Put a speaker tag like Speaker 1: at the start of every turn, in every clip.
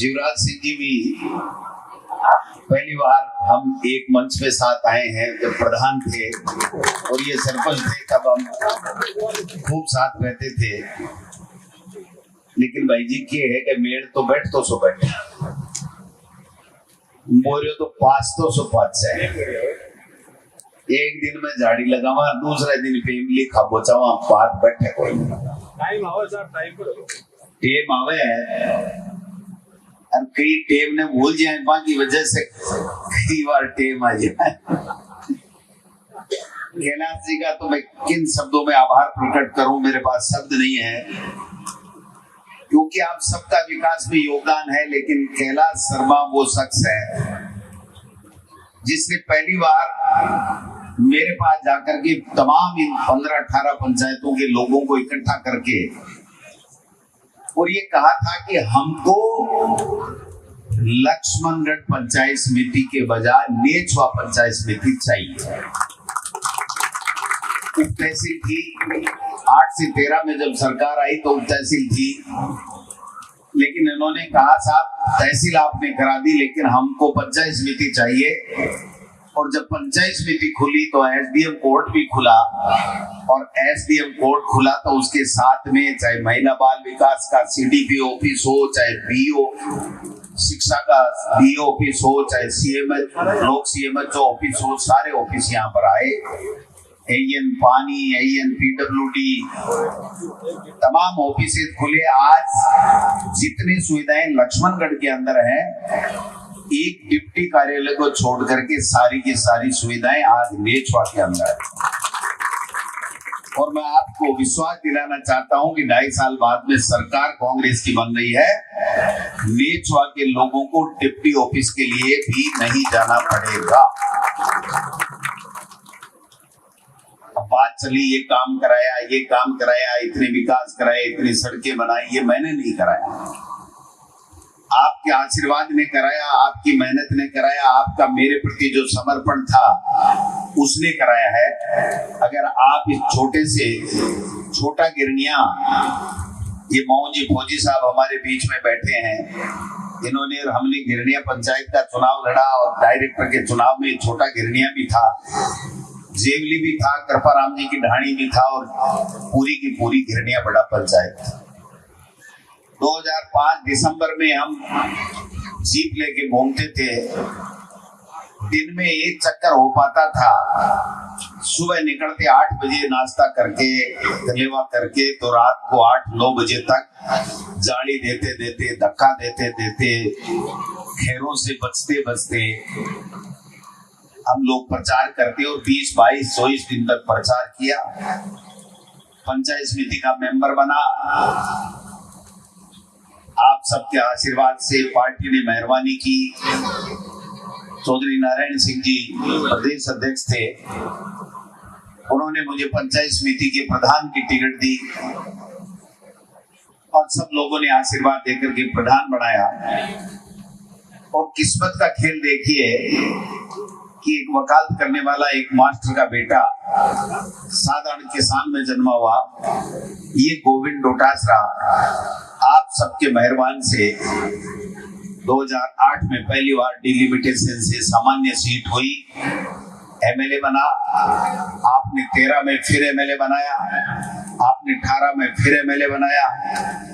Speaker 1: जीवराज सिंह जी भी पहली बार हम एक मंच पे साथ आए हैं जब प्रधान थे और ये सरपंच थे, तब हम खूब साथ रहते थे। लेकिन भाई जी के है कि मेड़ तो बैठ तो सो बैठे, मोरियो तो पास तो सो पास है। एक दिन में झाड़ी लगावा, दूसरा दिन फैमिली खाबोचावा, बात बैठे कोई टाइम आवे सर, टाइम आवे और कई टेम ने भूल जाए बाकी वजह से कई बार टेम आ जाए। कैलाश जी का तो मैं किन शब्दों में आभार प्रकट करूं, मेरे पास शब्द नहीं है, क्योंकि आप सबका विकास में योगदान है। लेकिन कैलाश शर्मा वो शख्स है जिसने पहली बार मेरे पास जाकर के तमाम इन 15-18 पंचायतों के लोगों को इकट्ठा करके और ये कहा था कि हमको लक्ष्मणगढ़ पंचायत समिति के बजाय नेछवा पंचायत समिति चाहिए। उप तहसील थी 8 से 13 में जब सरकार आई तो उप तहसील थी, लेकिन इन्होंने कहा साहब तहसील आपने करा दी लेकिन हमको पंचायत समिति चाहिए। और जब पंचायत समिति खुली तो एसडीएम कोर्ट भी खुला, और एसडीएम कोर्ट खुला तो उसके साथ में चाहे महिला बाल विकास का सीडीपी ऑफिस हो, चाहे बीओ शिक्षा का बीओ ऑफिस हो, चाहे सीएमएच लोक सीएमएच ऑफिस हो, सारे ऑफिस यहाँ पर आए। एएन पानी, एएन पीडब्ल्यूडी, तमाम ऑफिस खुले। आज जितनी सुविधाएं लक्ष्मणगढ़ के अंदर है, एक डिप्टी कार्यालय को छोड़ करके सारी की सारी सुविधाएं आज नेछवा के अंदर है। और मैं आपको विश्वास दिलाना चाहता हूं कि 2.5 साल बाद में सरकार कांग्रेस की बन रही है, नेछवा के लोगों को डिप्टी ऑफिस के लिए भी नहीं जाना पड़ेगा। अब बात चली ये काम कराया, ये काम कराया, इतने विकास कराए, इतनी सड़कें बनाई, ये मैंने नहीं कराया, आपके आशीर्वाद ने कराया, आपकी मेहनत ने कराया, आपका मेरे प्रति जो समर्पण था उसने कराया है। अगर आप इस छोटे से छोटा गिरनिया, ये मोहन जी फौजी साहब हमारे बीच में बैठे हैं, इन्होंने और हमने गिरनिया पंचायत का चुनाव लड़ा और डायरेक्टर के चुनाव में छोटा गिरनिया भी था, जेवली भी था, कृपाराम जी की ढाणी भी था, और पूरी की पूरी गिरनिया बड़ा पंचायत था। 2005 दिसंबर में हम जीप लेके घूमते थे, दिन में एक चक्कर हो पाता था। सुबह निकलते 8 बजे नाश्ता करके तलेवा करके तो रात को 8-9 बजे तक जाली देते देते, धक्का देते देते, खेरों से बचते बचते हम लोग प्रचार करते और 20-22-24 दिन तक प्रचार किया। पंचायत समिति का मेंबर बना। आप सबके आशीर्वाद से पार्टी ने मेहरबानी की। चौधरी नारायण सिंह जी प्रदेश अध्यक्ष थे, उन्होंने मुझे पंचायत समिति के प्रधान की टिकट दी और सब लोगों ने आशीर्वाद देकर के प्रधान बनाया। और किस्मत का खेल देखिए कि एक वकालत करने वाला एक मास्टर का बेटा साधारण किसान में जन्मा हुआ, ये गोविंद डोटासरा आप सबके मेहरबान से 2008 में पहली बार डिलिमिटेशन से सामान्य सीट हुई, एमएलए बना। आपने 13 में फिर एमएलए बनाया, आपने 18 में फिर एमएलए बनाया,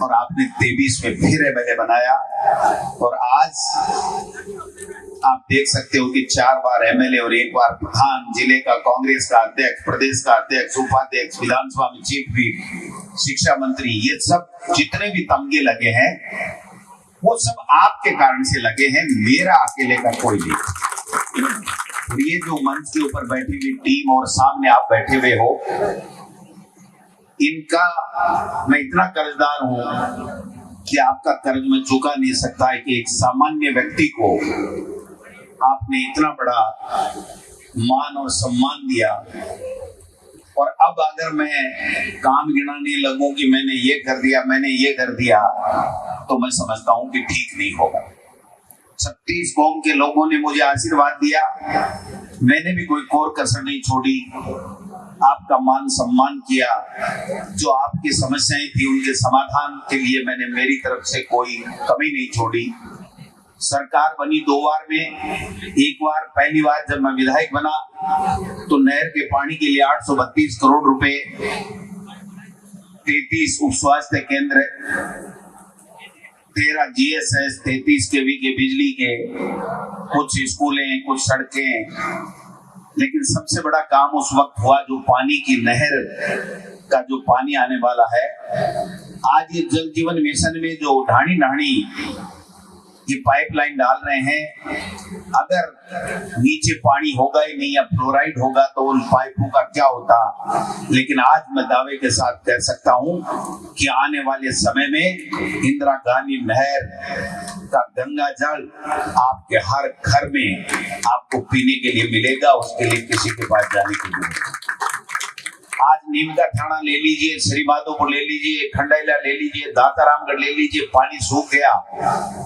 Speaker 1: और आपने 23 में फिर एमएलए बनाया। और आज आप देख सकते हो कि 4 बार एमएलए और 1 बार प्रधान, जिले का कांग्रेस का अध्यक्ष, प्रदेश का अध्यक्ष, उपाध्यक्ष, विधानसभा में चीफ व्हिप, शिक्षा मंत्री, ये सब जितने भी तमगे लगे हैं वो सब आपके कारण से लगे हैं, मेरा अकेले का कोई नहीं। और ये जो मंच के ऊपर बैठी हुई टीम और सामने आप बैठे हुए हो, इनका मैं इतना कर्जदार हूं कि आपका कर्ज मैं चुका नहीं सकता है कि एक सामान्य व्यक्ति को आपने इतना बड़ा मान और सम्मान दिया। और अब अगर मैं काम गिनाने लगूं कि मैंने ये कर दिया, मैंने ये कर दिया, तो मैं समझता हूं कि ठीक नहीं होगा। 36 कौम के लोगों ने मुझे आशीर्वाद दिया, मैंने भी कोई कोर कसर नहीं छोड़ी, आपका मान सम्मान किया। जो आपकी समस्याएं थी उनके समाधान के लिए मैंने मेरी तरफ से कोई कमी नहीं छोड़ी। सरकार बनी 2 बार में। एक बार पहली बार जब मैं विधायक बना तो नहर के पानी के लिए 832 करोड़ रुपए, 33 उप स्वास्थ्य केंद्र, 13 GSS, 33 केवी के बिजली के, कुछ स्कूलें, कुछ सड़कें। लेकिन सबसे बड़ा काम उस वक्त हुआ जो पानी की नहर का जो पानी आने वाला है। आज ये जल जीवन मिशन में जो ढाणी ये पाइपलाइन डाल रहे हैं, अगर नीचे पानी होगा ही नहीं या फ्लोराइड होगा तो उन पाइपों का क्या होता। लेकिन आज मैं दावे के साथ कह सकता हूं कि आने वाले समय में इंदिरा गांधी नहर का गंगा जल आपके हर घर में आपको पीने के लिए मिलेगा। उसके लिए किसी के पास जाने की जरूरत नहीं। आज नीम का थाना ले लीजिए, श्रीमाधोपुर ले लीजिए, खंडेला ले लीजिए, दातारामगढ़ ले लीजिए, पानी सूख गया।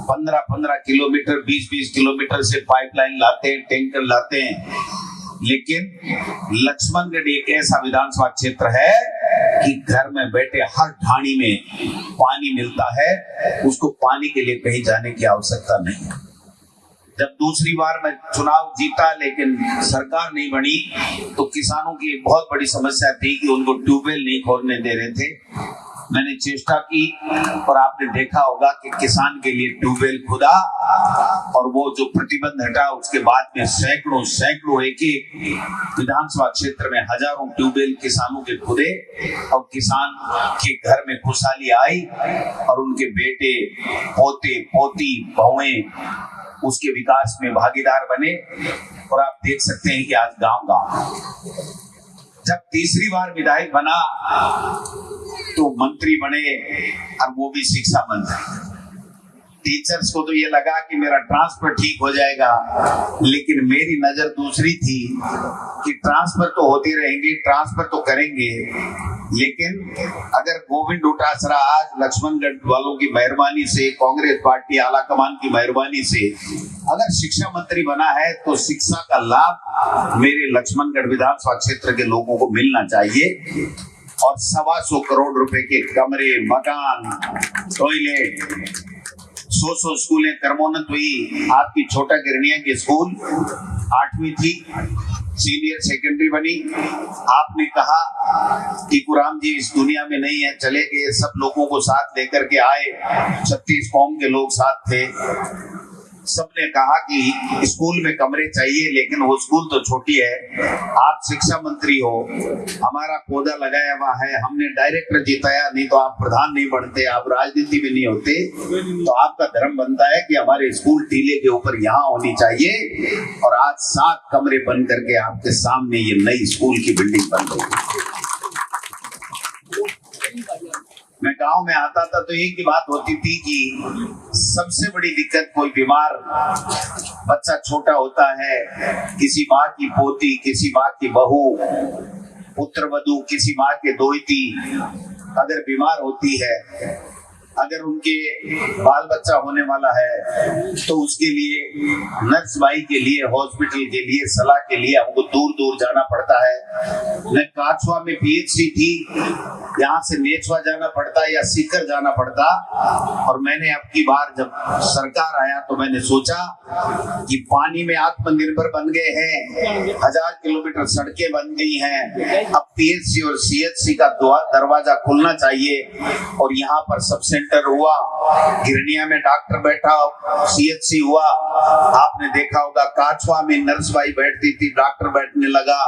Speaker 1: 15-15 किलोमीटर, 20-20 किलोमीटर से पाइपलाइन लाते हैं, टैंकर लाते हैं। लेकिन लक्ष्मणगढ़ एक ऐसा विधानसभा क्षेत्र है कि घर में बैठे हर ढाणी में पानी मिलता है, उसको पानी के लिए कहीं जाने की आवश्यकता नहीं है। जब दूसरी बार मैं चुनाव जीता लेकिन सरकार नहीं बनी तो किसानों की एक बहुत बड़ी समस्या थी कि उनको ट्यूबवेल नहीं खोदने दे रहे थे। मैंने चेष्टा की और आपने देखा होगा कि किसान के लिए ट्यूबवेल खुदा और वो जो प्रतिबंध हटा उसके बाद में सैकड़ों एक विधानसभा क्षेत्र में हजारों ट्यूबवेल किसानों के खुदे और किसान के घर में खुशहाली आई और उनके बेटे, पोते, पोती, बहुएं उसके विकास में भागीदार बने। और आप देख सकते हैं कि आज गांव जब तीसरी बार विधायक बना तो मंत्री बने और वो भी शिक्षा मंत्री। टीचर्स को तो ये लगा कि मेरा ट्रांसफर ठीक हो जाएगा, लेकिन मेरी नजर दूसरी थी कि ट्रांसफर तो होते रहेंगे, ट्रांसफर तो करेंगे, लेकिन अगर गोविंद डोटासरा आज लक्ष्मणगढ़ वालों की मेहरबानी से, कांग्रेस पार्टी आला कमान की मेहरबानी से अगर शिक्षा मंत्री बना है तो शिक्षा का लाभ मेरे लक्ष्मणगढ़ विधानसभा क्षेत्र के लोगों को मिलना चाहिए। और 125 करोड़ रुपए के कमरे, मकान, टॉयलेट, 100 स्कूलें कर्मोन्नत हुई। आपकी छोटा गिरनिया की स्कूल 8वीं थी, सीनियर सेकेंडरी बनी। आपने कहा कि कुराम जी इस दुनिया में नहीं है, चले गए, सब लोगों को साथ लेकर के आए। 36 कौम के लोग साथ थे। सबने कहा कि स्कूल में कमरे चाहिए, लेकिन वो स्कूल तो छोटी है। आप शिक्षा मंत्री हो, हमारा पौधा लगाया हुआ है, हमने डायरेक्टर जिताया, नहीं तो आप प्रधान नहीं बनते, आप राजनीति में नहीं होते। तो आपका धर्म बनता है कि हमारे स्कूल टीले के ऊपर यहाँ होनी चाहिए। और आज 7 कमरे बन करके आपके सामने ये नई स्कूल की बिल्डिंग बन गई। मैं गांव में आता था तो एक ही बात होती थी कि सबसे बड़ी दिक्कत, कोई बीमार बच्चा छोटा होता है, किसी माँ की पोती, किसी माँ की बहू, पुत्रवधू, किसी माँ के दोहिती अगर बीमार होती है, अगर उनके बाल बच्चा होने वाला है तो उसके लिए, नर्स भाई के लिए, हॉस्पिटल के लिए, सलाह के लिए हमको दूर दूर जाना पड़ता है। न काछवा में PHC थी, यहाँ से नेछवा जाना पड़ता या सीकर जाना पड़ता। और मैंने अब की बार जब सरकार आया तो मैंने सोचा कि पानी में आत्मनिर्भर बन गए हैं, 1000 किलोमीटर सड़कें बन गई हैं, अब PHC और CHC का दरवाजा खुलना चाहिए। और यहाँ पर सब सेंटर हुआ, गिरनिया में डॉक्टर बैठा, CHC हुआ। आपने देखा होगा काछवा में नर्स भाई बैठती थी, डॉक्टर बैठने लगा।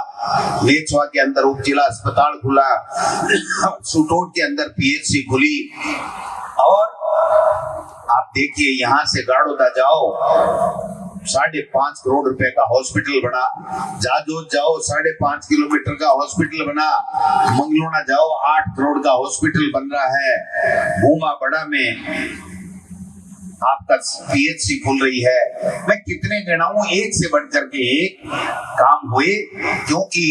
Speaker 1: नेछवा के अंदर उप जिला अस्पताल खुला, सुटोट के अंदर PHC खुली। और आप देखिए यहाँ से गाड़ोदा जाओ, 5.5 करोड़ रुपए का हॉस्पिटल बना। जाजोद जाओ, 5.5 किलोमीटर का हॉस्पिटल बना। मंगलोना जाओ, 8 करोड़ का हॉस्पिटल बन रहा है। भूमा बड़ा में आपका PHC खुल रही है। मैं कितने गिनाऊं, एक से बढ़कर के एक काम हुए, क्योंकि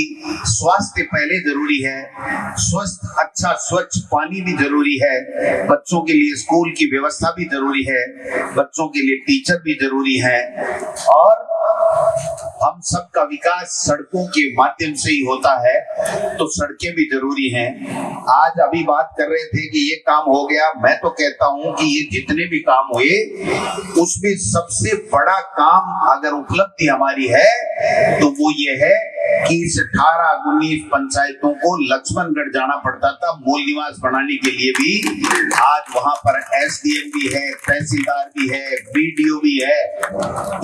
Speaker 1: स्वास्थ्य पहले जरूरी है। स्वस्थ, अच्छा, स्वच्छ पानी भी जरूरी है, बच्चों के लिए स्कूल की व्यवस्था भी जरूरी है, बच्चों के लिए टीचर भी जरूरी है। और हम सबका विकास सड़कों के माध्यम से ही होता है, तो सड़कें भी जरूरी हैं। आज अभी बात कर रहे थे कि ये काम हो गया, मैं तो कहता हूं कि ये जितने भी काम हुए उसमें सबसे बड़ा काम अगर उपलब्धि हमारी है तो वो ये है कि इस 18-19 पंचायतों को लक्ष्मणगढ़ जाना पड़ता था मूल निवास बनाने के लिए भी। आज वहां पर एसडीएम भी है, तहसीलदार भी है, बीडीओ भी है।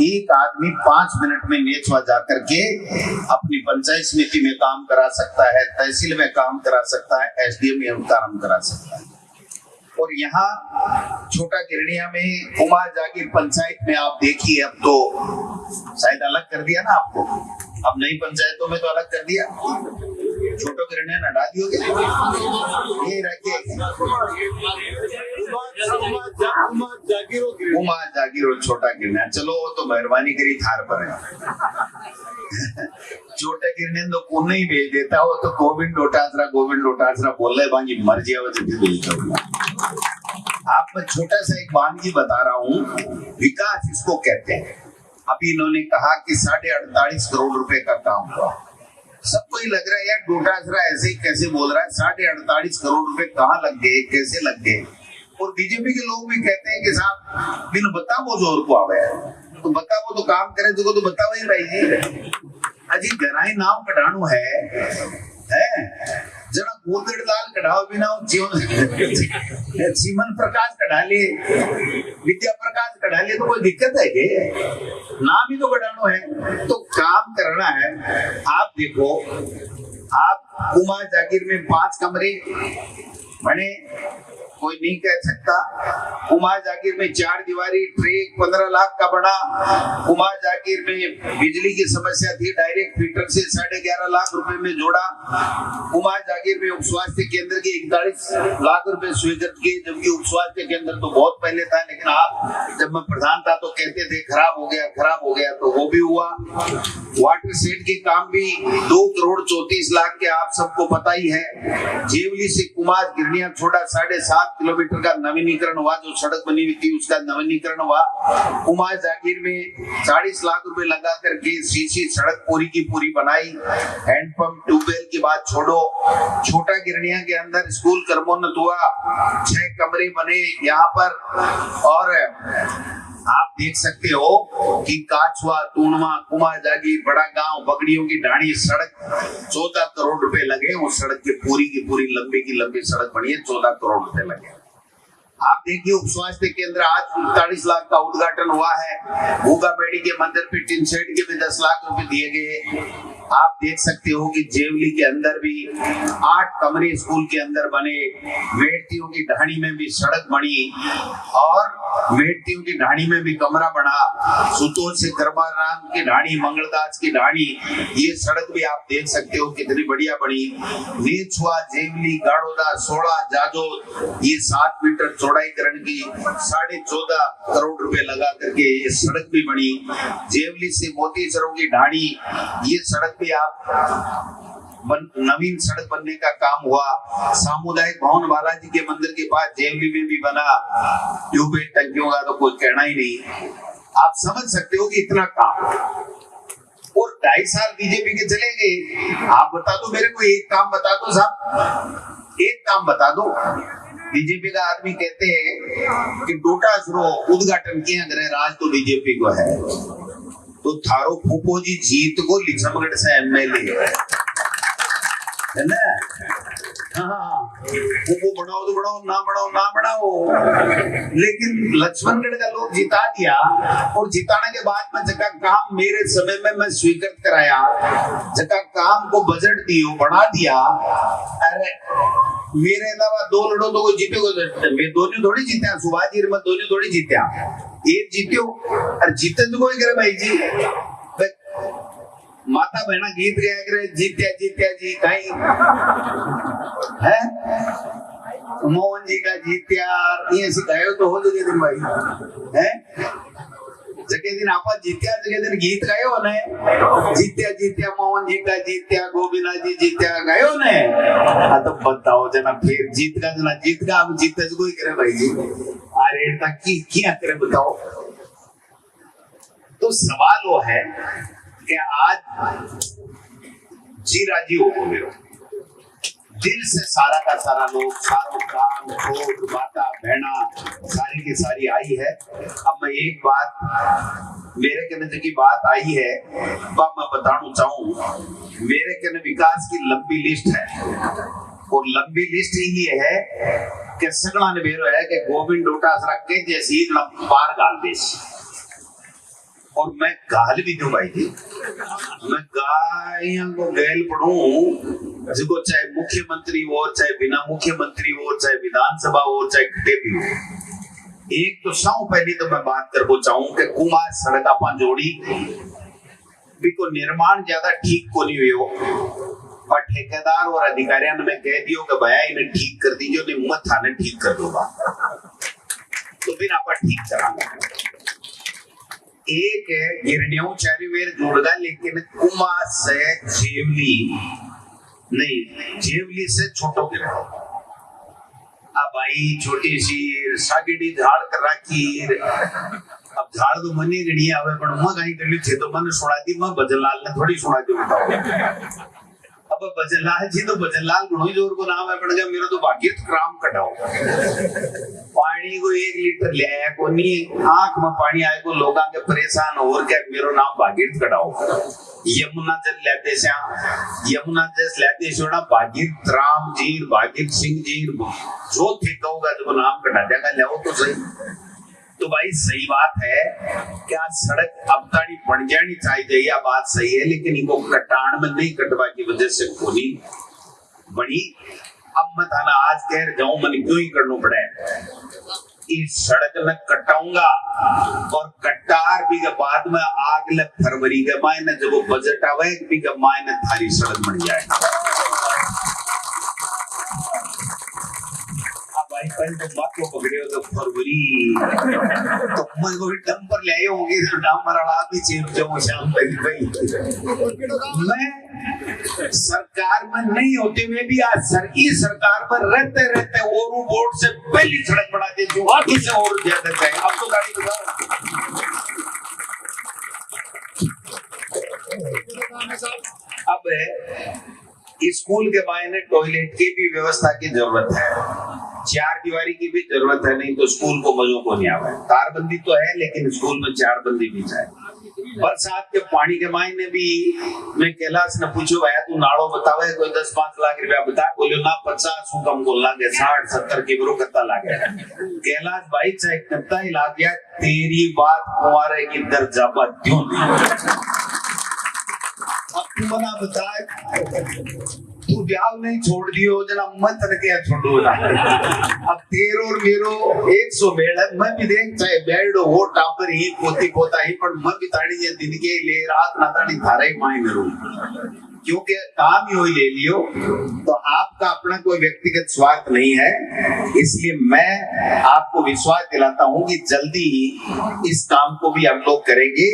Speaker 1: एक आदमी 5 मिनट में नेचवा जाकर के अपनी पंचायत समिति में काम करा सकता है, तहसील में काम करा सकता है, एसडीएम में काम करा सकता है। और यहाँ छोटा गिरनिया में कुमार जागीर पंचायत में आप देखिए, अब तो शायद अलग कर दिया ना आपको, अब नई पंचायतों में तो अलग कर दिया, छोटो गिरनिया हटा दियोगे ये रखे कुमार जागीर और छोटा गिरनिया। चलो वो तो मेहरबानी करी थार पर है छोटे गिरने तो पुणे ही भेज देता हो, तो गोविंद डोटासरा बोल रहे बाकी मर्जी भेजता हूँ। आप मैं छोटा सा एक वानगी बता रहा हूँ, विकास इसको कहते हैं। अभी इन्होंने कहा कि 48.5 करोड़ रुपए का काम हुआ। सबको ही लग रहा है यार डोटासरा ऐसे ही कैसे बोल रहा है, 48.5 करोड़ रुपए कहाँ लग गए, कैसे लग गए। और बीजेपी के लोग भी कहते हैं कि साहब बिन बताओ जोर को आवे, तो बताओ तो काम करे तो बताओ ही भाई जी। अजी गराई नाम कढ़ाणु है जना गोदड़ लाल कढ़ाओ बिना सीमन प्रकाश कढ़ा ले, विद्या प्रकाश कढ़ा ले, तो कोई दिक्कत है क्या? नाम ही तो कढ़ाणु है, तो काम करना है। आप देखो, आप कुमार जागीर में 5 कमरे बने, कोई नहीं कह सकता। कुमार जागीर में 4 दीवारी ट्रेक 15 लाख का बना। कुमार जागीर में बिजली की समस्या थी, डायरेक्ट फीटर से 11.5 लाख रुपए में जोड़ा। कुमार जागीर में उप स्वास्थ्य केंद्र के 41 लाख रुपए स्वीकृत किए, जबकि उप स्वास्थ्य केंद्र तो बहुत पहले था, लेकिन आप जब मैं प्रधान था तो कहते थे खराब हो गया, तो वो भी हुआ। वाटर सेट के काम भी 2 करोड़ 34 लाख के आप सबको पता ही है। जेवली से कुमार गिरनिया छोड़ा 7.5 किलोमीटर का नवीनीकरण हुआ, जो सड़क बनी हुई थी उसका नवीनीकरण हुआ। कुमार जागीर में 40 लाख रुपए लगा करके सीसी सड़क पूरी की पूरी बनाई। हैंडपंप ट्यूबवेल की बात छोड़ो, छोटा गिरनिया के अंदर स्कूल कर्मोन्नत हुआ, 6 कमरे बने यहाँ पर। और आप देख सकते हो कि काछवा, तूणवा, कुमार जागीर, बड़ा गांव, बगड़ियों की ढाणी सड़क 14 करोड़ रुपए लगे। उस सड़क की पूरी लंबी की लंबी सड़क बनी है, 14 करोड़ रुपए लगे। आप देखिए उप स्वास्थ्य केंद्र आज 39 लाख का उद्घाटन हुआ है। भूगा बेड़ी के मंदिर पे टिन शेड के भी 10 लाख रुपए दिए गए। आप देख सकते हो कि जेवली के अंदर भी 8 कमरे स्कूल के अंदर बने। मेड़तियों की ढाणी में भी सड़क बनी और मेड़तियों की ढाणी में भी कमरा बना। सुतोल से करबाराम की ढाणी, मंगलदास की ढाणी, ये सड़क भी आप देख सकते हो कितनी बढ़िया बनी। नेछुआ, जेवली, गाड़ोदा, 16, जाजो, ये 7 मीटर चौड़ाईकरण की 14.5 करोड़ रुपए लगा करके ये सड़क भी बनी। जेवली से मोतीसरों की ढाणी, ये सड़क भी आप नवीन सड़क बनने का काम हुआ। सामुदायिक भवन बालाजी के मंदिर के पास जेवली में भी बना। ट्यूबवेल टंकियों का तो कोई कहना ही नहीं। आप समझ सकते हो कि इतना काम। और 2.5 साल बीजेपी के चले गए। आप बता दो मेरे को, एक काम बता दो साहब, एक काम बता दो। बीजेपी का आदमी कहते हैं कि डोटासरो उद्घाटन किया गया, राज तो बीजेपी को है, तो थारो फूफो जी जीत को लक्ष्मणगढ़ से एमएलए है ना। हाँ, फूफो बनाओ तो बनाओ, ना बनाओ, लेकिन लक्ष्मणगढ़ का लोग जिता दिया। और जिताने के बाद में जगह काम मेरे समय में मैं स्वीकृत कराया, जगह काम को बजट दियो बढ़ा दिया। अरे मेरे अलावा 2 लड़ो तो कोई जीते, मैं दोनों थोड़ी जीत्या, सुभाष जी मैं दोनों थोड़ी जीत्या, एक जीत्यो। और जीते तो कोई करे भाई जी, माता बहना गीत गाया करे, जीत्या जी कहीं है। मोहन जी का जीत्या ये सिखायो तो हो जगह दिन भाई है। जगह दिन आप जीत्या, जगह दिन गीत गायो ने, जीत्या मोहन जी का जीत्या, गोविंदा जी जीत्या गायो ने। हाँ तो बताओ जना, फिर जीत का अब जीते कोई करे भाई जी, अरे तक की क्या करे बताओ। तो सवाल वो है कि आज जी राजी हो मेरो दिल से सारा का सारा लोग सारो काम छोट माता बहना सारी की सारी आई है। अब मैं एक बात मेरे कहने की बात आई है वह मैं बताना चाहूँ। मेरे कहने विकास की लंबी लिस्ट है और लंबी लिस्ट ये है कि सगड़ा ने बेरो है कि गोविंद डोटासरा के जैसी पार गाल देश और मैं गाल भी दूं भाई जी। मैं गाय को गैल पढ़ूं जिसको चाहे मुख्यमंत्री हो चाहे बिना मुख्यमंत्री हो चाहे विधानसभा हो चाहे घटे भी हो। एक तो सौ पहली तो मैं बात करना चाहूं कि कुमार सड़क आपा जोड़ी भी को निर्माण ज्यादा ठीक को नहीं हुए और ठेकेदार और अधिकारियों ने मैं कह दियो कि भैया इन्हें ठीक कर दीजिए नहीं मत थाने ठीक कर दूंगा तो फिर आप ठीक करांगा। एक है गिरनियों चारी वेर जुड़गा लेकिन कुमा से जेवली नहीं जेवली से छोटो गिरा अब आई छोटी सी सागिडी झाड़ कर रखी अब झाड़ तो मनी गणी आवे पण मैं कहीं गली थे तो मैंने सुना दी मैं भजनलाल ने थोड़ी सुना दी बताओ। अब भजनलाल जी तो भजनलाल घणो जोर को नाम है पड़ गया मेरा तो भाग्य क्राम कटाओ पानी को 1 लीटर ले आया को नहीं आंख में पानी आए को लोग के परेशान और क्या मेरो नाम भागीरथ कटाओ। यमुना जल लेते से यमुना जल लेते से ना भागीरथ राम जी भागीरथ सिंह जी जो थे कहूंगा जब नाम कटा देगा ले तो सही। तो भाई सही बात है क्या सड़क अब ताड़ी बन जानी चाहिए यह बात सही है लेकिन इनको कटान में नहीं कटवा की वजह से कोनी बड़ी। अब मैं थाना आज कह जाऊं मन क्यों ही करना पड़े इस सड़क में कटाऊंगा और कटार भी के बाद में अगले फरवरी के महीने जब वो बजट आवे भी के महीने थारी सड़क बन जाएगा। भाई पहले तो बात को पकड़े हो तो फरवरी तो मैं को डंपर ले आए होंगे तो डंपर वाला भी चेप जाऊं शाम तक भाई। मैं सरकार में नहीं होते हुए भी आज सरकार में रहते रहते और बोर्ड से पहली सड़क बना देती हूँ इसे और ज्यादा चाहिए। अब तो गाड़ी बताओ अब स्कूल के मायने टॉयलेट की भी व्यवस्था की जरूरत है 4 दीवारी की भी जरूरत है नहीं तो स्कूल को मजो को नहीं आवे। तारबंदी तो है लेकिन स्कूल में 4 बंदी भी चाहिए। बरसात के पानी के मायने भी मैं कैलाश ने पूछो भैया तू नाड़ो बतावे कोई 10-5 लाख रुपया बता बोलो ना 50 कम को लागे 60-70 की बरो कत्ता लागे कैलाश भाई चाहे कत्ता ही लाग गया तेरी बात कुंवारे की दर्जा पर क्यों तू मना बता तू ब्याह नहीं छोड़ दियो जना मत रखे छोड़ो ना। अब तेरो और मेरो 100 बेड़ मैं भी देख चाहे बेड़ो वो टापर ही पोती पोता ही पर मैं भी ताड़ी ये दिन के ले रात ना ताड़ी थारा ही माई करूं क्योंकि काम ही ले लियो तो आपका अपना कोई व्यक्तिगत स्वार्थ नहीं है। इसलिए मैं आपको विश्वास दिलाता हूं कि जल्दी ही इस काम को भी हम लोग करेंगे।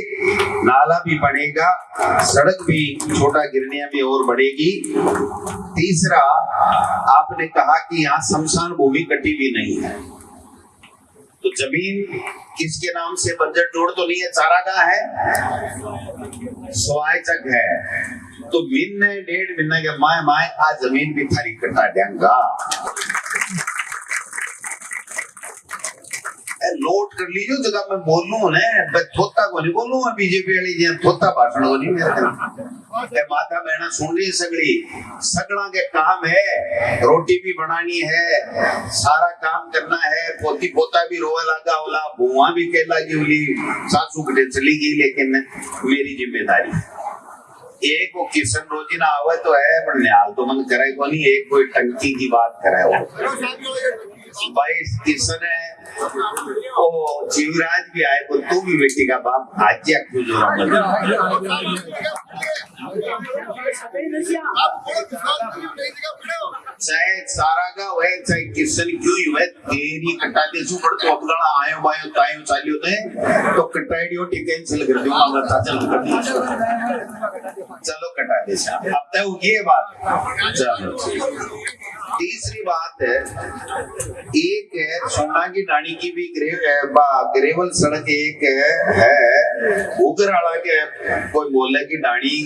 Speaker 1: नाला भी बनेगा सड़क भी छोटा गिरनिया भी और बढ़ेगी। तीसरा आपने कहा कि यहाँ शमशान भूमि कटी भी नहीं है तो जमीन किसके नाम से बजट जोड़ तो नहीं है चारागाह है स्वायचक है तो महीने 1.5 महीने के माए आज जमीन भी थारी कटा देंगा। नोट कर लीजिए जगह मैं बोलूं ना थोता को नहीं बोलूं मैं बीजेपी वाली जी थोता भाषण को नहीं मेरे माता बहना सुन रही सगड़ा के काम है रोटी भी बनानी है सारा काम करना है पोती पोता भी रोवा लगा होला बुआ भी कह लगी बोली सासू कटे चली गई लेकिन मेरी जिम्मेदारी एक वो किशन रोजी ना आवे तो है पर न्याल तो मन करे को नहीं एक कोई टंकी की बात करे वो भाई किशन है ओ जीवराज भी आए तो तू भी बेटी का बाप आज या क्यों जो चाहे सारा का वह चाहे किशन क्यों ही वह तेरी कटा दे सु पर तो अपना आयो बायो तायो चालियो ने तो कटाइडियो कैंसिल कर दूंगा मैं चल कर दी चलो कटा दे अब तक ये बात चलो तीसरी बात है, एक है सोना की डाणी की भी ग्रेवल सड़क एक है उगराड़ा के कोई बोले की डाणी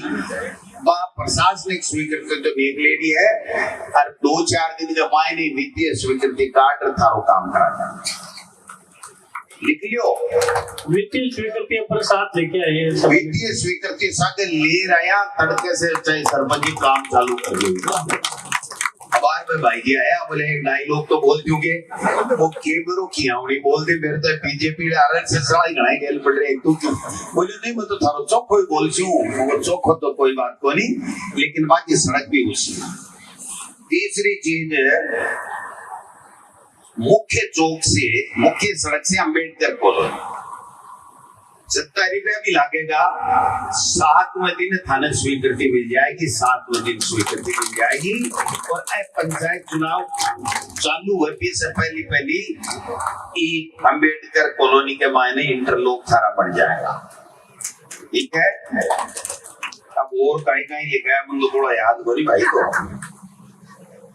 Speaker 1: प्रशासनिक स्वीकृति तो एक लेडी है और 2-4 दिन के मायने वित्तीय स्वीकृति काट थारो काम करा लिख लियो।
Speaker 2: वित्तीय स्वीकृति अपन साथ लेके आए।
Speaker 1: वित्तीय स्वीकृति साथ ले रहा तड़के से चाहे सरपंच काम चालू कर दिया। अबार में भाई जी आया बोले एक डायलॉग तो बोल दूंगे वो केबरो की आवड़ी बोल दे मेरे तो बीजेपी आरन से सवाल गणाई गेल पड़ रहे तू क्यों बोले नहीं मैं तो थारो चौखो बोल छू वो चौखो तो कोई बात को नहीं लेकिन बाकी सड़क भी उसी। तीसरी चीज मुख्य सड़क से अंबेडकर कॉलोनी 70 रुपया भी लागेगा। 7वें दिन थाने स्वीकृति मिल जाएगी, 7वें दिन स्वीकृति मिल जाएगी और पंचायत चुनाव चालू होने से पहली अंबेडकर कॉलोनी के मायने इंटरलॉक थारा बन जाएगा। ठीक है। अब और कहीं लिखा है मुझे थोड़ा याद करी भाई को।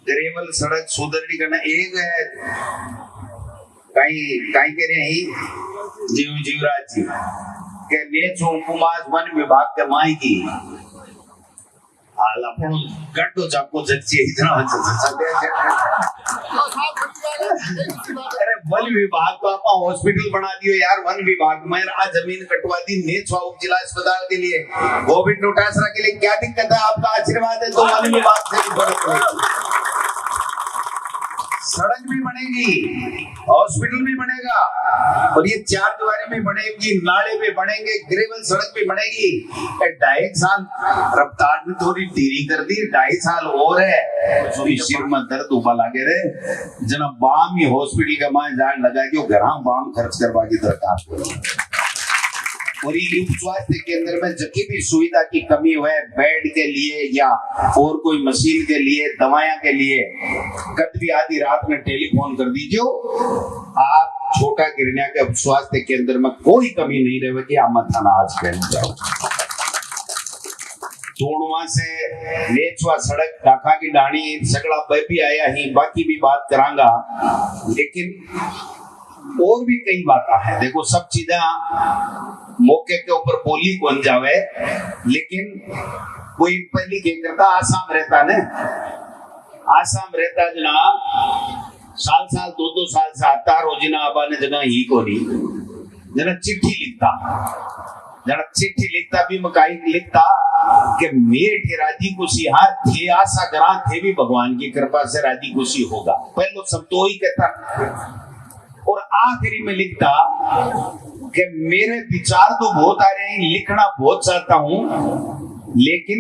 Speaker 1: ग्रेवल सड़क सुधरनी करना एक है कहीं कह रहे हैं जीवराज जी के नेचो उपमास वन विभाग के माई की हाल अपन गड्ढो चाको जच्चे इतना अरे वन विभाग तो आप हॉस्पिटल बना दियो यार। वन विभाग में आज जमीन कटवा दी नेचवा उप जिला अस्पताल के लिए कोविड नोटासरा के लिए क्या दिक्कत है? आपका आशीर्वाद है तो वन विभाग से सड़क भी बनेगी, हॉस्पिटल भी बनेगा और ये 4 दीवारें भी बनेगी, नाले भी बनेंगे, ग्रेवल सड़क भी बनेगी। 2.5 साल रफ्तार में थोड़ी देरी कर दी, 2.5 साल और है तो सिर में दर्द उबा लागे रे जना बाम ही हॉस्पिटल का मां जान लगा के घर बाम खर्च करवा की दरकार और ये उप स्वास्थ्य केंद्र में जबकि भी सुविधा की कमी हुआ है बेड के लिए या और कोई मशीन के लिए दवाइयां के लिए कद भी आधी रात में टेलीफोन कर दीजिए। आप छोटा गिरनिया के उप स्वास्थ्य केंद्र में कोई कमी नहीं रहेगी। आप थाना आज पहन जाओ तोड़वा से नेचवा सड़क डाका की डाणी सगड़ा भी आया ही बाकी भी बात करांगा लेकिन और भी कई बातें हैं। देखो सब चीजें मौके के ऊपर बोली कौन जावे लेकिन कोई पहली क्या करता आसाम रहता ने आसाम रहता जना साल 2 साल से आता रोजिना आबा ने जगह ही को नहीं जना चिट्ठी लिखता भी मकाई लिखता कि मेरे राजी खुशी हाँ थे आशा करा थे भी भगवान की कृपा से राजी खुशी होगा। पहले सब तो ही कहता और आखिरी में लिखता कि मेरे विचार तो बहुत आ रहे हैं, लिखना बहुत चाहता हूं लेकिन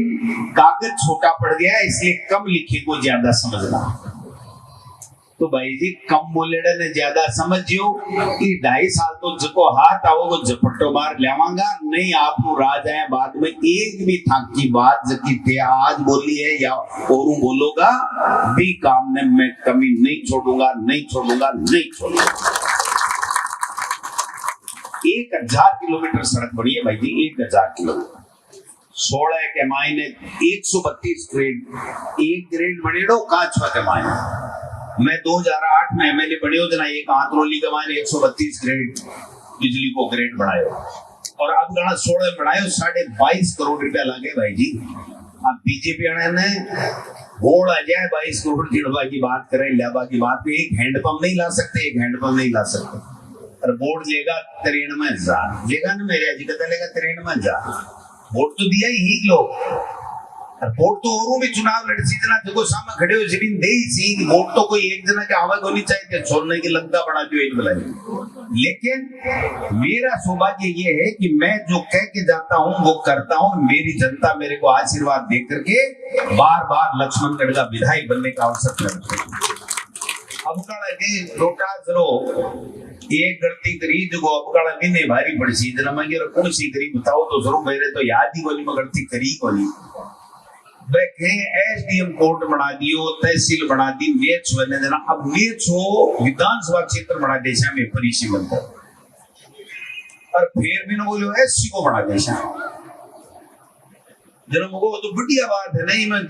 Speaker 1: कागज छोटा पड़ गया इसलिए कम लिखे को ज्यादा समझना। तो भाई जी कम बोलेड़ा ने ज्यादा समझियो कि 2.5 साल तो जको हाथ आओ वो झपट्टो मार लेवांगा नहीं आप राज आए बाद में एक भी था की बात जकी थे आज बोली है या और बोलोगा भी काम ने मैं कमी नहीं छोड़ूंगा 1000 किलोमीटर सड़क बनी है भाई जी 1000 किलोमीटर 16 के मायने 132 ग्रेड एक ग्रेड बनेड़ो कांचवा के मायने मैं 2008 में एमएलए बने हो जना एक आंतरोली के मायने 132 ग्रेड बिजली को ग्रेड बनायो और अब गणा 16 बनायो 22.5 करोड़ रुपया लगे भाई जी। अब बीजेपी ने बोल आ जाए 22 करोड़ किड़वा की बात करें लेबा की बात पे एक हैंडपंप नहीं ला सकते और बोर्ड लेगा 93,000 लेगा ना मेरे जी कहता लेगा 93,000 वोट तो दिया ही लोग वोट तो और भी चुनाव लड़सी जना देखो सामने खड़े हो जमीन दे ही सी वोट तो कोई एक जना के आवाज होनी चाहिए छोड़ने की लगता बना दियो इन बुलाई। लेकिन मेरा सौभाग्य ये है कि मैं जो कह के जाता हूँ वो करता हूँ। मेरी जनता मेरे को आशीर्वाद दे करके बार बार लक्ष्मणगढ़ का विधायक बनने का अवसर करते अब करो एक गलती करी जो अब नहीं भारी पड़ी सी जना मैं कौन सी करी बताओ तो जरूर मेरे तो याद ही कोनी मैं गलती करी कोनी एसडीएम कोर्ट बना दियो तहसील बना दी नेच बने जना अब नेच हो विधानसभा क्षेत्र बना देशा में परिसी बनता और फिर भी न बोलो एससी को बना देशा जना मगो तो बढ़िया बात है नहीं मैं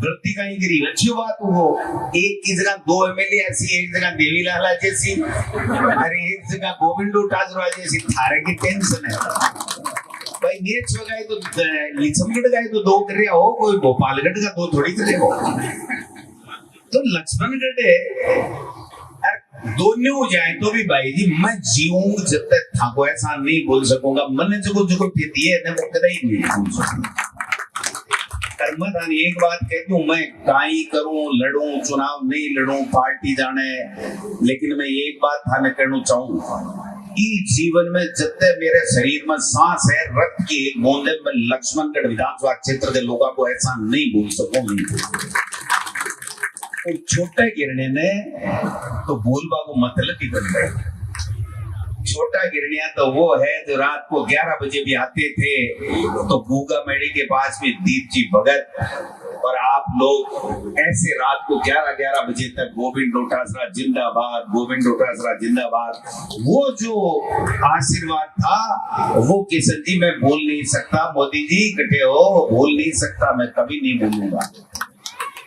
Speaker 1: गलती कहीं करी अच्छी बात हो, एक की जगह 2 एमएलए ऐसी, एक जगह देवी लाला जैसी, अरे एक जगह गोविंद डोटासरा जैसी, थारे की टेंशन है भाई। नेच गए तो लिचमगढ़ गए तो 2 कर रहा हो, कोई गोपालगढ़ का 2 थोड़ी करे हो। तो लक्ष्मणगढ़ दोनों हो जाए तो भी भाई जी मैं जीऊंगा जब तक थाको ऐसा नहीं बोल सकूंगा। मन जो जो दिए ना वो कदा ही नहीं बोल सकूंगा। कर्मधान एक बात कहती हूँ, मैं काई करूं, लड़ूं, चुनाव नहीं लड़ूं, पार्टी जाने, लेकिन मैं एक बात थाने कहना चाहूंगा कि जीवन में जितने मेरे शरीर में सांस है, रक्त की एक बूंदे में लक्ष्मणगढ़ विधानसभा क्षेत्र के लोगों को ऐसा नहीं बोल सकूंगा। और छोटा गिरने ने तो बोलबा को मतलब ही बन गए। छोटा गिरनिया तो वो है जो रात को 11 बजे भी आते थे तो गूगा मेड़ी के पास में दीप जी भगत, और आप लोग ऐसे रात को 11 बजे तक गोविंद डोटासरा जिंदाबाद, गोविंद डोटासरा जिंदाबाद। वो जो आशीर्वाद था वो किशन जी मैं भूल नहीं सकता। मोदी जी कटे हो, भूल नहीं सकता, मैं कभी नहीं भूलूंगा,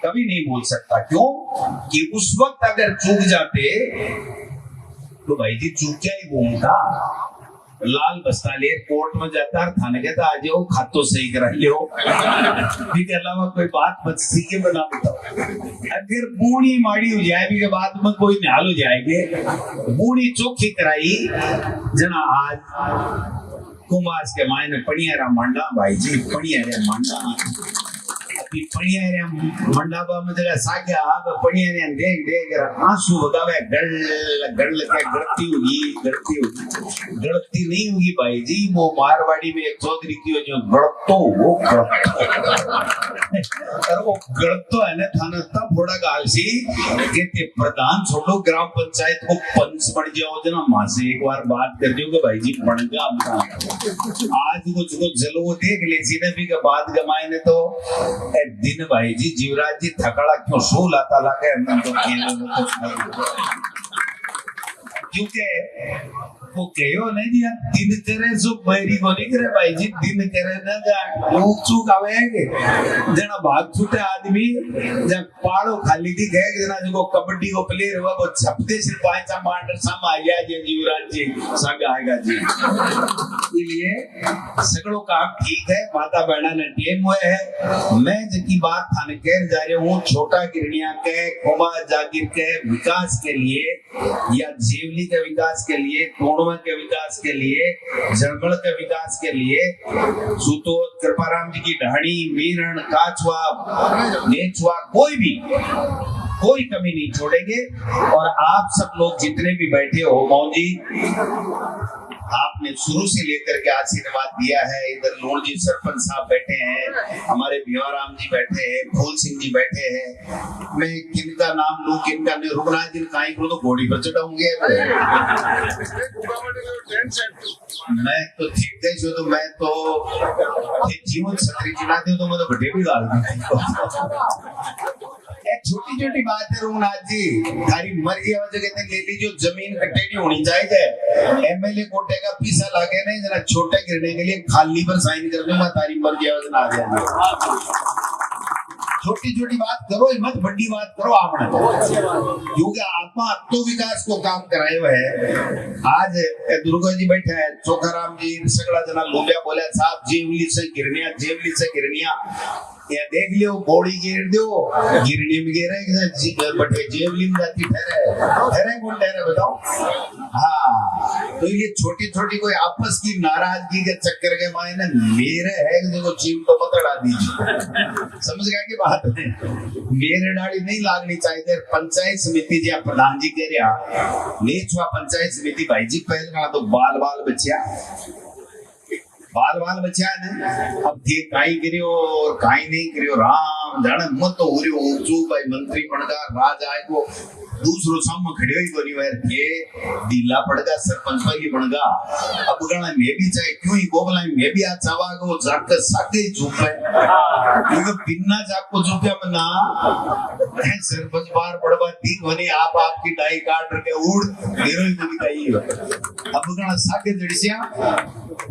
Speaker 1: कभी नहीं भूल सकता। क्यों कि उस वक्त अगर चूक जाते तो भाई जी चूक क्या ही भूमता। लाल बस्ताले कोर्ट में जाता और थाने कहता आ जाओ खातो सही करा लियो, इसके अलावा कोई बात बचती के बना बताओ। अगर बूढ़ी माड़ी हो जाए भी के बाद में कोई निहाल हो जाएंगे, बूढ़ी चौखी कराई जना आज कुमास के मायने पड़िया मंडा भाई जी, पड़िया मंडा पड़िया मंडाबा में जगह साग्या आप पड़िया देख देख आंसू बगावे, गड़ गड़ के गड़ती नहीं होगी भाई जी। वो मारवाड़ी में एक चौधरी की जो गड़तो वो और वो गड़तो है ना थाना तब थोड़ा गालसी कहते प्रधान छोड़ो ग्राम पंचायत को पंच बन जाओ जना मां से एक बार बात कर दियो कि भाई जी बन गया आज कुछ जलो देख ले सीने भी के बाद गमाए ने तो दिन भाई जी जीवराज जी थकड़ा क्यों सो लाता लागे क्योंकि वो कहो नहीं जी दिन करे सो बैरी को नहीं करे भाई जी, दिन करे ना जा लोग चूक आवेंगे जना भाग छूटे आदमी जब पाड़ो खाली दी गए जना जो कबड्डी को प्लेयर हुआ वो छपते से पांचा मांडर साम आ गया जी जीवराज जी संग आएगा जी। इसलिए सगड़ों काम ठीक है, माता बहना ने टेम हुए है। मैं जिनकी बात थाने कह जा रहा हूँ छोटा गिरनिया के कोमा जागीर के विकास के लिए या जेवली के विकास के लिए, के विकास के लिए, जड़बड़ के विकास के लिए, सुतोद कृपाराम जी की ढाणी, मीरण, काचवा, नेचवा कोई कमी नहीं छोड़ेंगे। और आप सब लोग जितने भी बैठे हो मौन जी, आपने शुरू से लेकर के आशीर्वाद दिया है। इधर लोण जी सरपंच साहब बैठे हैं, हमारे भिवाराम जी बैठे हैं, फूल सिंह जी बैठे हैं। मैं किनका नाम लूं किनका नहीं, रुकनाथ जी काई को तो घोड़ी पर चढ़ाऊंगे। मैं तो ठीक है जो, तो मैं तो जीवन छतरी चला दे तो मैं तो बड़े भी गाल छोटी छोटी बात है रुकनाथ जी, थारी मर्जी वजह कहते ले लीजिए, जमीन कटेगी होनी चाहिए। एमएलए कोटे का पीसा लागे नहीं जरा छोटे गिरने के लिए खाली पर साइन कर दूंगा, तारी मर्जी वजह आ जाएगी। छोटी छोटी बात करो, मत बड़ी बात करो आपने, क्योंकि आत्मा तो विकास को काम कराए हुए है। आज दुर्गा जी बैठे हैं, चोखाराम जी सगड़ा जना लोबिया बोले साहब जेवली से गिरनिया या देख लियो बॉडी गिर दो गिरनी में गिरे बटे जेवली में जाती ठहरे कौन ठहरे बताओ। हाँ तो ये छोटी छोटी कोई आपस की नाराजगी के चक्कर के मायने मेरे है देखो जीव तो मत अड़ा दीजिए, समझ गया की बात है। मेरे डाड़ी नहीं लागनी चाहिए। पंचायत समिति जी प्रधान जी कह रहा नेचवा पंचायत समिति भाई जी पहले तो बाल बच्चा है ना, अब थे काई गिरियो और काई नहीं गिरियो, राम जाने मत तो हो रही भाई मंत्री बनकर राज आए को दूसरो सामने खड़े हुई कोनी वार ये ढीला पड़गा सरपंच वाली बनगा अब गणा मैं भी चाहे क्यों ही गोबला मैं भी आज चावा को जाकर साके झुपे क्योंकि बिना जाको झुपया मना सरपंच बार पड़वा दी वने आप आपकी डाई काट के उड़ देरो ही दिखाई अब गणा साके जड़सिया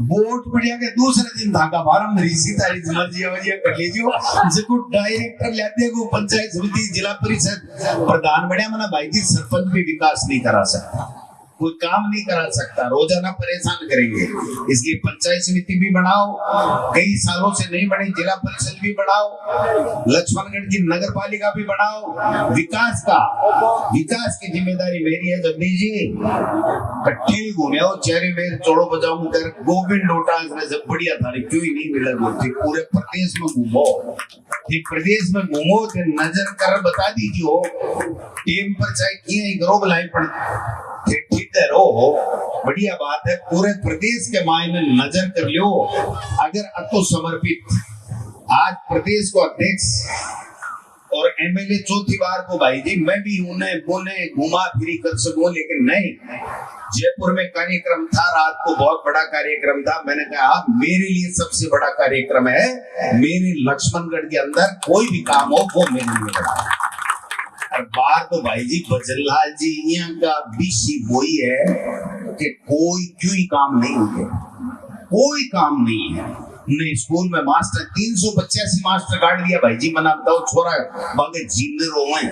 Speaker 1: वोट बढ़िया के दूसरे दिन धागा बारम रीसी तारी मर्जी वजिया कर लीजियो जको डायरेक्टर लेते को पंचायत समिति जिला परिषद प्रधान बढ़िया मना भाई जी सरपंच भी विकास नहीं करा सकता कोई काम नहीं करा सकता रोजाना परेशान करेंगे इसलिए पंचायत समिति भी बढ़ाओ कई सालों से नहीं बनी जिला परिषद भी बढ़ाओ लक्ष्मणगढ़ की नगर पालिका भी बढ़ाओ विकास की जिम्मेदारी मेरी है जगदीश जी कट्ठे घूमे चेहरे में चौड़ो बजाऊ कर गोविंद लोटा जब बढ़िया था क्यों ही नहीं मिला बोलते पूरे प्रदेश में घूमो प्रदेश में घूमो तो नजर कर बता दीजिए टीम पर चाहे किए करो बुलाई पड़ ठीक है रो बढ़िया बात है पूरे प्रदेश के मायने नजर कर लो अगर अतो समर्पित आज प्रदेश को अध्यक्ष और एमएलए चौथी बार को भाई जी मैं भी उन्हें बोने घुमा फिरी कर सकूं लेकिन नहीं जयपुर में कार्यक्रम था रात को बहुत बड़ा कार्यक्रम था मैंने कहा मेरे लिए सबसे बड़ा कार्यक्रम है मेरे लक्ष्मणगढ़ के अंदर कोई भी काम हो वो मेरे लिए बड़ा है और बात तो भाई जी बजरलाल जी यहाँ का बीसी वही है कि कोई क्यों ही काम नहीं होते कोई काम नहीं है नहीं स्कूल में मास्टर 385 मास्टर काट दिया भाई जी मना बताओ छोरा बागे जीने रोए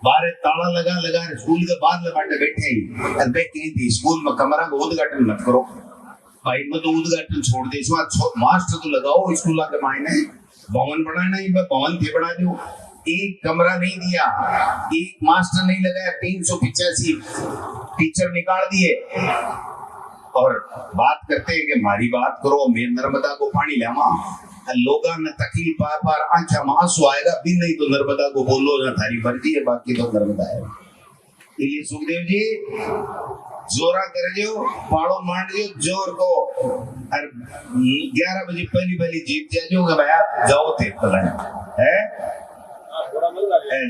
Speaker 1: बाहर ताला लगा स्कूल के बाहर लगाटे बैठे ही अरे कहीं स्कूल में कमरा का उद्घाटन मत करो भाई मैं तो उद्घाटन छोड़ दे मास्टर तो लगाओ स्कूल के मायने भवन बनाना ही भवन थे बना दो एक कमरा नहीं दिया एक मास्टर नहीं लगाया 385 टीचर निकाल दिए और बात करते हैं कि हमारी बात करो मैं नर्मदा को पानी लावा लोगों ने तकलीफ पार आंखा में आंसू आएगा भी नहीं तो नर्मदा को बोलो ना थारी मर्जी है बाकी तो नर्मदा है इसलिए सुखदेव जी जोरा कर जो पाड़ो मार जो जोर को और 11 बजे पहली जीत जाओ भाई आप जाओ थे है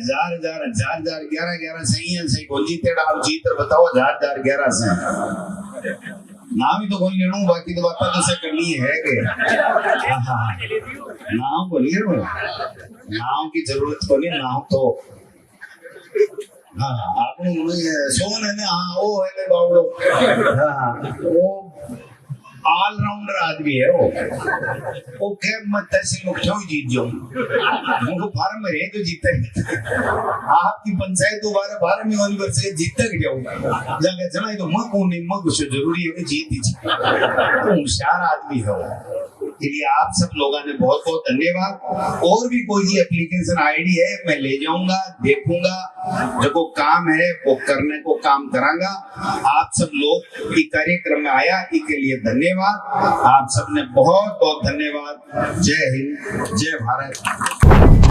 Speaker 1: जार 11 सही बोल जीते आप जीत बताओ 11 से नाम ही तो बोल लेना बाकी तो बात तो से करनी है के नाम बोलिए नाम की जरूरत को नहीं नाम तो हाँ आपने सोन है ना हाँ वो है ना बावड़ो हाँ वो ऑलराउंडर आदमी है वो क्या मत तहसील मुख्य जीत जाऊं उनको फार्म में रहे तो जीतता है आपकी पंचायत दोबारा फार्म में होने पर से जीतता ही जाऊंगा जाके जना तो मग को नहीं मग कुछ जरूरी है कि जीत ही तो होशियार आदमी है वो इसलिए आप सब लोगों ने बहुत बहुत धन्यवाद और भी कोई भी एप्लीकेशन आईडी है मैं ले जाऊंगा देखूंगा जो काम है वो करने को काम करांगा आप सब लोग इस कार्यक्रम में आया इसके लिए धन्यवाद आप सबने बहुत बहुत धन्यवाद जय हिंद जय भारत।